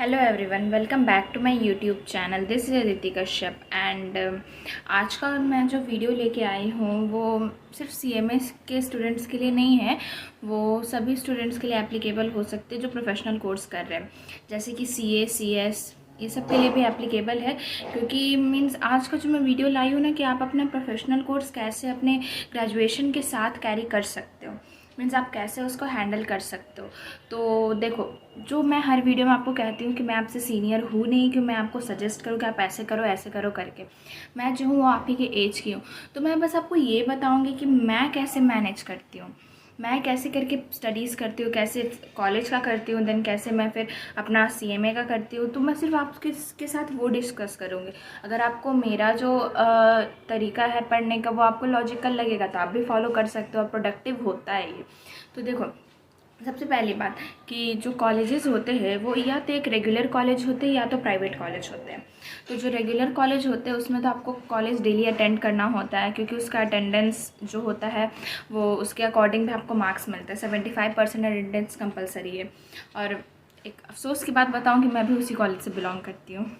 Hello everyone, welcome back to my YouTube channel. This is Aditi Kashyap and आज का मैं जो वीडियो लेके आई हूँ वो सिर्फ सीएमए के स्टूडेंट्स के लिए नहीं है। वो सभी स्टूडेंट्स के लिए एप्लीकेबल हो सकते हैं जो प्रोफेशनल कोर्स कर रहे हैं, जैसे कि सीए, सीएस, ये सब के लिए भी एप्लीकेबल है। क्योंकि मीन्स आज का जो मैं वीडियो लाई हूँ ना कि आप अपना प्रोफेशनल कोर्स कैसे अपने ग्रेजुएशन के साथ कैरी कर सकते हो, मीन्स आप कैसे उसको हैंडल कर सकते हो। तो देखो, जो मैं हर वीडियो में आपको कहती हूँ कि मैं आपसे सीनियर हूँ नहीं कि मैं आपको सजेस्ट करूँ कि आप ऐसे करो करके। मैं जो हूँ वो आप ही के एज की हूँ, तो मैं बस आपको ये बताऊँगी कि मैं कैसे मैनेज करती हूँ, मैं कैसे करके स्टडीज़ करती हूँ, कैसे कॉलेज का करती हूँ, देन कैसे मैं फिर अपना सीएमए का करती हूँ। तो मैं सिर्फ आपके साथ वो डिस्कस करूँगी। अगर आपको मेरा जो तरीका है पढ़ने का वो आपको लॉजिकल लगेगा तो आप भी फॉलो कर सकते हो और प्रोडक्टिव होता है ये। तो देखो, सबसे पहली बात कि जो कॉलेजेस होते हैं वो या तो एक रेगुलर कॉलेज होते हैं या तो प्राइवेट कॉलेज होते हैं। तो जो रेगुलर कॉलेज होते हैं उसमें तो आपको कॉलेज डेली अटेंड करना होता है, क्योंकि उसका अटेंडेंस जो होता है वो उसके अकॉर्डिंग भी आपको मार्क्स मिलते हैं। 75% अटेंडेंस कंपलसरी है। और एक अफसोस की बात बताऊँ कि मैं भी उसी कॉलेज से बिलोंग करती हूँ।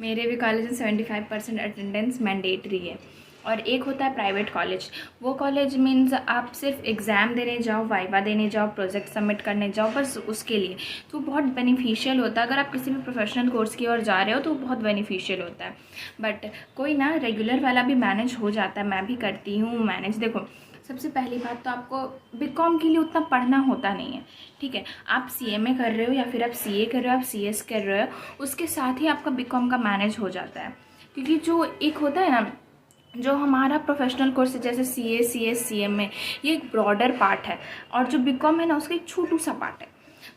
मेरे भी कॉलेज में 75% अटेंडेंस मैंडेटरी है। और एक होता है प्राइवेट कॉलेज। वो कॉलेज मीन्स आप सिर्फ एग्ज़ाम देने जाओ, वाइवा देने जाओ, प्रोजेक्ट सबमिट करने जाओ, बस उसके लिए। तो बहुत बेनिफिशियल होता है। अगर आप किसी भी प्रोफेशनल कोर्स की ओर जा रहे हो तो बहुत बेनिफिशियल होता है। बट कोई ना, रेगुलर वाला भी मैनेज हो जाता है, मैं भी करती हूँ मैनेज। देखो, सबसे पहली बात तो आपको बीकॉम के लिए उतना पढ़ना होता नहीं है, ठीक है। आप सीएमए कर रहे हो या फिर आप सीए कर रहे हो, आप सीएस कर रहे हो, उसके साथ ही आपका बीकॉम का मैनेज हो जाता है। क्योंकि जो एक होता है ना, जो हमारा प्रोफेशनल कोर्स है जैसे सीए, सीएस, सीएमए, ये एक ब्रॉडर पार्ट है। और जो बीकॉम है ना उसका एक छोटू सा पार्ट है।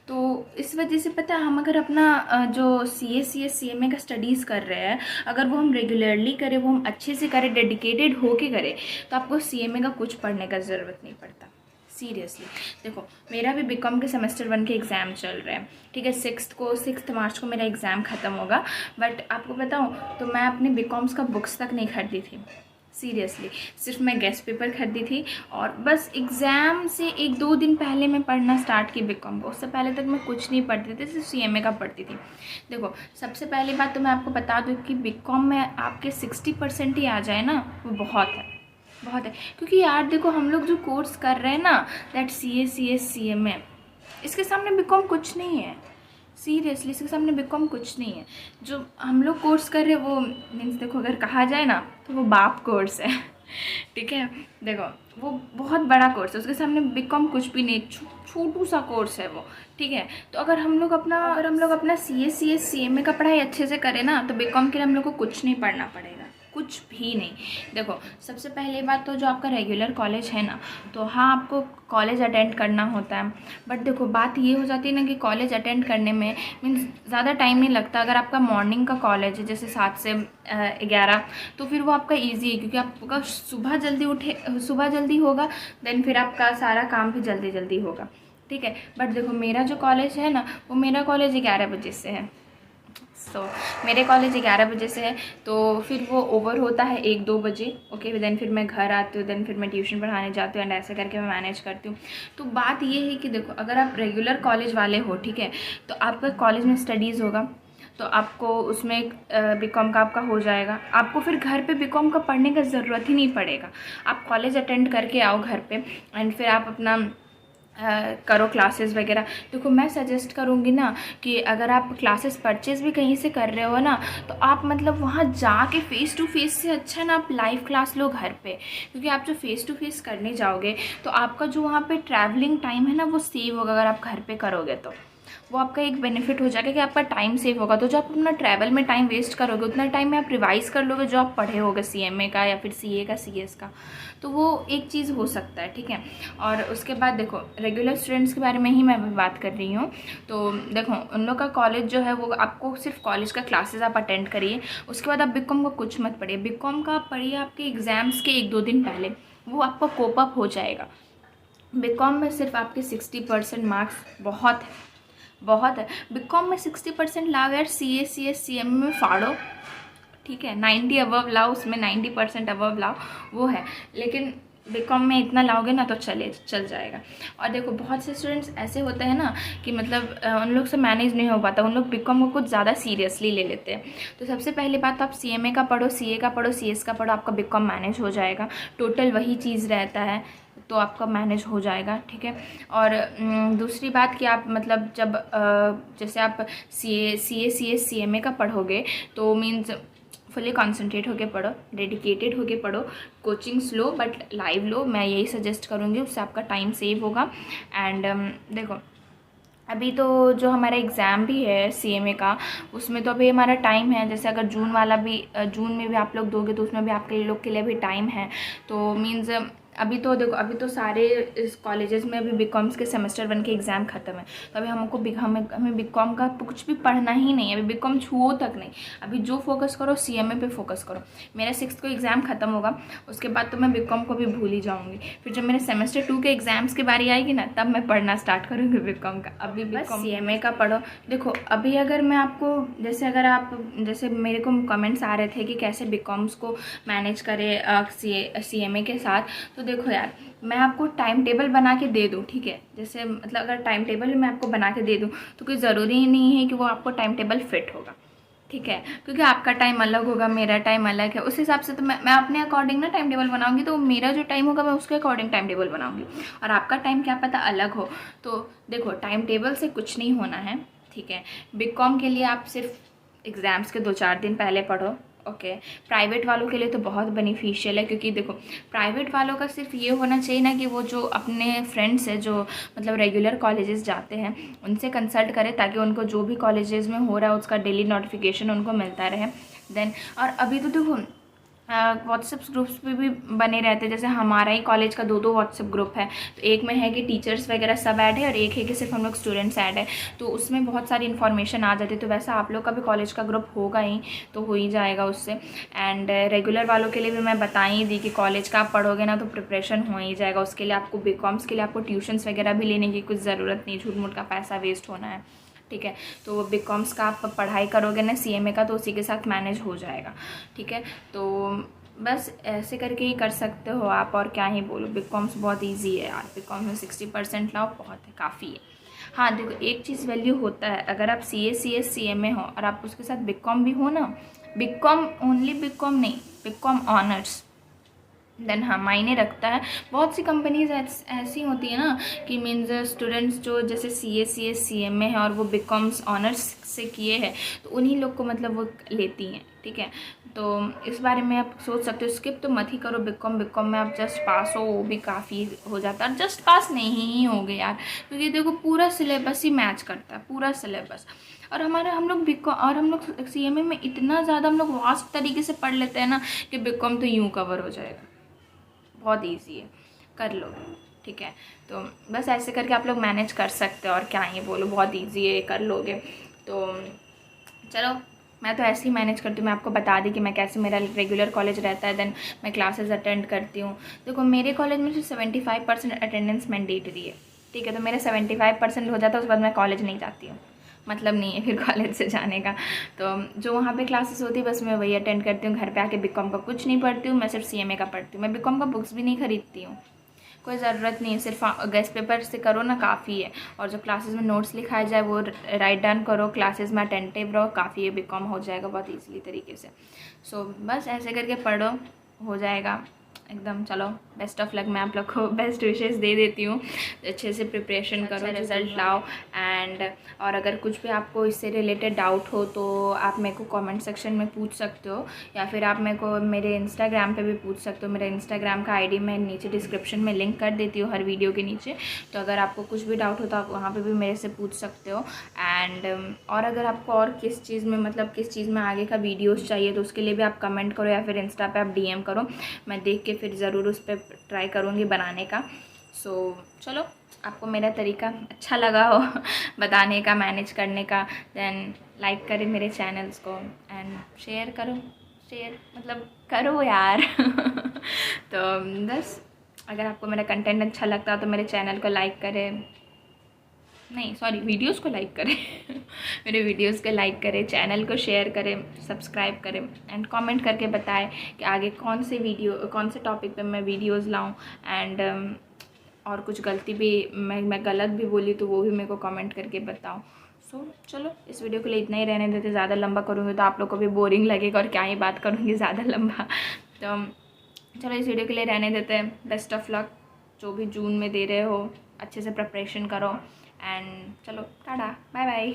तो इस वजह से पता है, हम अगर अपना जो सीए, सीएस, सीएमए का स्टडीज़ कर रहे हैं, अगर वो हम रेगुलरली करें, वो हम अच्छे से करें, डेडिकेटेड होके करें, तो आपको सीएमए का कुछ पढ़ने का ज़रूरत नहीं पड़ता। सीरियसली देखो, मेरा भी बीकॉम के सेमेस्टर 1 के एग्ज़ाम चल रहे हैं, ठीक है। 6 मार्च को मेरा एग्ज़ाम ख़त्म होगा। बट आपको बताऊँ तो मैं अपने बीकॉम्स का बुक्स तक नहीं खरीदी थी। सीरियसली सिर्फ मैं गेस्ट पेपर खरीदी थी और बस एग्ज़ाम से 1-2 दिन पहले मैं पढ़ना स्टार्ट की बीकॉम को। उससे पहले तक मैं कुछ नहीं पढ़ती थी, सिर्फ सीएमए का पढ़ती थी। देखो, सबसे पहली बात तो मैं आपको बता दूँ कि बीकॉम में आपके 60% ही आ जाए ना, वो बहुत है, बहुत है। क्योंकि यार देखो, हम लोग जो कोर्स कर रहे हैं ना, दैट सीए, सीएस, सीएमए, इसके सामने बीकॉम कुछ नहीं है। सीरियसली इसके सामने बीकॉम कुछ नहीं है। जो हम लोग कोर्स कर रहे हैं वो मीन्स, देखो अगर कहा जाए ना तो वो बाप कोर्स है। ठीक है, देखो वो बहुत बड़ा कोर्स है, उसके सामने बीकॉम कुछ भी नहीं, छोटू सा कोर्स है वो, ठीक है। तो अगर हम लोग अपना सीए, सीएस, सीएमए का पढ़ाई अच्छे से करें ना, तो बीकॉम के लिए हम लोग को कुछ नहीं पढ़ना पड़ेगा, कुछ भी नहीं। देखो, सबसे पहले बात तो जो आपका रेगुलर कॉलेज है ना, तो हाँ आपको कॉलेज अटेंड करना होता है। बट देखो, बात ये हो जाती है ना कि कॉलेज अटेंड करने में मीन्स ज़्यादा टाइम नहीं लगता। अगर आपका मॉर्निंग का कॉलेज है जैसे 7 से 11, तो फिर वो आपका ईजी है, क्योंकि आपका सुबह जल्दी होगा, देन फिर आपका सारा काम भी जल्दी जल्दी होगा, ठीक है। बट देखो, मेरा जो कॉलेज है ना, वो मेरा कॉलेज 11 बजे से है। मेरे कॉलेज 11 बजे से है, तो फिर वो ओवर होता है 1-2 बजे, ओके। देन फिर मैं घर आती हूँ, देन फिर मैं ट्यूशन पढ़ाने जाती हूँ एंड ऐसे करके मैं मैनेज करती हूँ। तो बात ये है कि देखो, अगर आप रेगुलर कॉलेज वाले हो, ठीक है, तो आपका कॉलेज में स्टडीज़ होगा, तो आपको उसमें बीकॉम का आपका हो जाएगा। आपको फिर घर पे बीकॉम का पढ़ने का ज़रूरत ही नहीं पड़ेगा। आप कॉलेज अटेंड करके आओ घर पे एंड फिर आप अपना करो क्लासेस वगैरह। देखो, मैं सजेस्ट करूँगी ना कि अगर आप क्लासेस परचेज़ भी कहीं से कर रहे हो ना, तो आप मतलब वहाँ जाके फ़ेस टू फेस से अच्छा ना आप लाइव क्लास लो घर पे। क्योंकि आप जो फ़ेस टू फेस करने जाओगे तो आपका जो वहाँ पे ट्रैवलिंग टाइम है ना वो सेव होगा। अगर आप घर पे करोगे तो वो आपका एक बेनिफिट हो जाएगा कि आपका टाइम सेव होगा। तो जो आप अपना ट्रैवल में टाइम वेस्ट करोगे, उतना टाइम में आप रिवाइज़ कर लोगे जो आप पढ़े होगे सीएमए का या फिर सीए का, सीएस का। तो वो एक चीज़ हो सकता है, ठीक है। और उसके बाद देखो, रेगुलर स्टूडेंट्स के बारे में ही मैं अभी बात कर रही हूँ। तो देखो, उन लोग का कॉलेज जो है वो आपको सिर्फ कॉलेज का क्लासेस आप अटेंड करिए, उसके बाद आप बीकॉम का कुछ मत पढ़िए। बीकॉम का आप पढ़िए आपके एग्ज़ाम्स के 1-2 दिन पहले, वो आपका कोप अप हो जाएगा। बीकॉम में सिर्फ आपके 60% मार्क्स बहुत है, बहुत है। बीकॉम में 60% लाओ यार, सीए, सीएस, सीएमए में फाड़ो, ठीक है। 90 अबव लाओ, उसमें 90% अबव लाओ, वो है। लेकिन बीकॉम में इतना लाओगे ना तो चल जाएगा। और देखो बहुत से स्टूडेंट्स ऐसे होते हैं ना कि मतलब उन लोग से मैनेज नहीं हो पाता, उन लोग बीकॉम को कुछ ज़्यादा सीरियसली ले लेते हैं। तो सबसे पहली बात तो आप सीएमए का पढ़ो, सीए का पढ़ो, सीएस का पढ़ो, आपका बीकॉम मैनेज हो जाएगा। टोटल वही चीज़ रहता है तो आपका मैनेज हो जाएगा, ठीक है। और दूसरी बात कि आप मतलब जब जैसे आप सीए सीएस सीएमए का पढ़ोगे तो मीन्स फुली कॉन्सेंट्रेट होके पढ़ो, डेडिकेटेड होके पढ़ो, कोचिंग्स लो बट लाइव लो, मैं यही सजेस्ट करूँगी, उससे आपका टाइम सेव होगा। एंड देखो अभी तो जो हमारा एग्ज़ाम भी है सीएमए का, उसमें तो अभी हमारा टाइम है। जैसे अगर जून वाला भी जून में भी आप लोग दोगे तो उसमें भी आपके लोग के लिए भी टाइम है। तो मीन्स अभी तो देखो अभी तो सारे इस कॉलेजेस में अभी बीकॉम्स के सेमेस्टर 1 के एग्ज़ाम ख़त्म है। तो अभी हमें बीकॉम का कुछ भी पढ़ना ही नहीं है, अभी बीकॉम छुओ तक नहीं। अभी जो फोकस करो सीएमए पे फोकस करो। मेरा 6th को एग्ज़ाम ख़त्म होगा, उसके बाद तो मैं बीकॉम को भी भूल ही जाऊँगी। फिर जब मेरे सेमेस्टर 2 के एग्ज़ाम्स की बारी आएगी ना तब मैं पढ़ना स्टार्ट करूँगी बीकॉम का। अभी बीकॉम सीएमए का पढ़ो। देखो अभी अगर मैं आपको जैसे मेरे को कमेंट्स आ रहे थे कि कैसे बीकॉम्स को मैनेज करें सीएमए के साथ, तो देखो यार मैं आपको टाइम टेबल बना के दे दूँ, ठीक है। जैसे मतलब अगर टाइम टेबल मैं आपको बना के दे दूँ तो कोई ज़रूरी ही नहीं है कि वो आपको टाइम टेबल फिट होगा, ठीक है। क्योंकि आपका टाइम अलग होगा, मेरा टाइम अलग है, उस हिसाब से तो मैं अपने अकॉर्डिंग ना टाइम टेबल बनाऊंगी। तो मेरा जो टाइम होगा मैं उसके अकॉर्डिंग टाइम टेबल बनाऊंगी, और आपका टाइम क्या पता अलग हो। तो देखो टाइम टेबल से कुछ नहीं होना है, ठीक है। बीकॉम के लिए आप सिर्फ एग्ज़ाम्स के 2-4 दिन पहले पढ़ो, ओके। प्राइवेट वालों के लिए तो बहुत बेनिफिशियल है, क्योंकि देखो प्राइवेट वालों का सिर्फ ये होना चाहिए ना कि वो जो अपने फ्रेंड्स हैं जो मतलब रेगुलर कॉलेजेस जाते हैं उनसे कंसल्ट करें, ताकि उनको जो भी कॉलेजेस में हो रहा है उसका डेली नोटिफिकेशन उनको मिलता रहे। देन और अभी तो देखो व्हाट्सएप ग्रुप्स पे भी बने रहते हैं। जैसे हमारा ही कॉलेज का 2-2 व्हाट्सएप ग्रुप है, तो एक में है कि टीचर्स वगैरह सब ऐड है और एक है कि सिर्फ हम लोग स्टूडेंट्स ऐड है। तो उसमें बहुत सारी इन्फॉर्मेशन आ जाती है। तो वैसा आप लोग का भी कॉलेज का ग्रुप होगा ही, तो हो ही जाएगा उससे। एंड रेगुलर वालों के लिए भी मैं बता ही दी कि कॉलेज का आप पढ़ोगे ना तो प्रिपरेशन हो ही जाएगा। उसके लिए आपको बीकॉम्स के लिए आपको ट्यूशन्स वगैरह भी लेने की कुछ ज़रूरत नहीं, झूठ मूठ का पैसा वेस्ट होना है, ठीक है। तो बीकॉम्स का आप पढ़ाई करोगे ना सीएमए का तो उसी के साथ मैनेज हो जाएगा, ठीक है। तो बस ऐसे करके ही कर सकते हो आप, और क्या ही बोलो। बीकॉम्स बहुत इजी है यार, बीकॉम में 60% लाओ बहुत है, काफ़ी है। हाँ देखो एक चीज़ वैल्यू होता है, अगर आप सीएमए हो और आप उसके साथ बीकॉम भी हो ना, बीकॉम ओनली बीकॉम नहीं, बीकॉम ऑनर्स, देन हाँ मायने रखता है। बहुत सी कंपनीज ऐसी होती है ना कि मीन्स स्टूडेंट्स जो जैसे सीएमए है और वो बीकॉम्स ऑनर्स से किए हैं तो उन्हीं लोग को मतलब वो लेती हैं, ठीक है। तो इस बारे में आप सोच सकते हो, स्किप तो मत ही करो बीकॉम में आप जस्ट पास हो वो भी काफ़ी हो जाता है। और जस्ट पास नहीं ही होगे यार, क्योंकि देखो पूरा सिलेबस ही मैच करता है, पूरा सिलेबस। और हम लोग सीएमए में इतना ज़्यादा हम लोग वास्ट तरीके से पढ़ लेते हैं ना कि बीकॉम तो यूँ कवर हो जाएगा। बहुत इजी है, कर लो, ठीक है। तो बस ऐसे करके आप लोग मैनेज कर सकते हो, और क्या ही बोलो, बहुत इजी है, कर लोगे। तो चलो मैं तो ऐसे ही मैनेज करती हूँ। मैं आपको बता दी कि मैं कैसे मेरा रेगुलर कॉलेज रहता है, देन मैं क्लासेस अटेंड करती हूँ। देखो मेरे कॉलेज में जो 75% अटेंडेंस मैंडेटरी है, ठीक है। तो मेरा 75% हो जाता है, उसके बाद मैं कॉलेज नहीं जाती हूँ, मतलब नहीं है फिर कॉलेज से जाने का। तो जो वहाँ पे क्लासेस होती है बस मैं वही अटेंड करती हूँ। घर पे आके बीकॉम का कुछ नहीं पढ़ती हूँ, मैं सिर्फ सीएमए का पढ़ती हूँ। मैं बीकॉम का बुक्स भी नहीं खरीदती हूँ, कोई ज़रूरत नहीं है, सिर्फ गेस्ट पेपर से करो ना काफ़ी है। और जो क्लासेस में नोट्स लिखाया जाए वो राइट डाउन करो, क्लासेस में अटेंटिव रहो, काफ़ी है, बीकॉम हो जाएगा बहुत ईजिली तरीके से। सो बस ऐसे करके पढ़ो, हो जाएगा एकदम। चलो बेस्ट ऑफ लक, मैं आप लोग को बेस्ट विशेस दे देती हूँ। अच्छे से प्रिपरेशन करो, रिजल्ट लाओ। एंड और अगर कुछ भी आपको इससे रिलेटेड डाउट हो तो आप मेरे को कमेंट सेक्शन में पूछ सकते हो, या फिर आप मेरे को मेरे इंस्टाग्राम पे भी पूछ सकते हो। मेरा इंस्टाग्राम का आईडी मैं नीचे डिस्क्रिप्शन में लिंक कर देती हूँ हर वीडियो के नीचे। तो अगर आपको कुछ भी डाउट हो तो आप वहाँ पर भी मेरे से पूछ सकते हो। एंड और अगर आपको और किस चीज़ में मतलब किस चीज़ में आगे का वीडियोज़ चाहिए तो उसके लिए भी आप कमेंट करो, या फिर इंस्टा पर आप DM करो, मैं देख के फिर ज़रूर उस पर ट्राई करूँगी बनाने का। सो चलो आपको मेरा तरीका अच्छा लगा हो बताने का, मैनेज करने का, देन लाइक करें मेरे चैनल्स को एंड शेयर करो, शेयर मतलब करो यार तो बस अगर आपको मेरा कंटेंट अच्छा लगता है तो मेरे चैनल को लाइक करें, नहीं सॉरी, वीडियोस को लाइक करें मेरे वीडियोस को लाइक करें, चैनल को शेयर करें, सब्सक्राइब करें एंड कमेंट करके बताएं कि आगे कौन से टॉपिक पे मैं वीडियोस लाऊं। एंड और कुछ गलती भी मैं गलत भी बोली तो वो भी मेरे को कमेंट करके बताओ। सो चलो इस वीडियो के लिए इतना ही रहने देते। ज़्यादा लंबा करूँगी तो आप लोग को भी बोरिंग लगेगा और क्या ही बात करूँगी ज़्यादा लंबा। तो चलो इस वीडियो के लिए रहने देते हैं। बेस्ट ऑफ लक, जो भी जून में दे रहे हो अच्छे से प्रिपरेशन करो एंड चलो टाटा बाय बाय।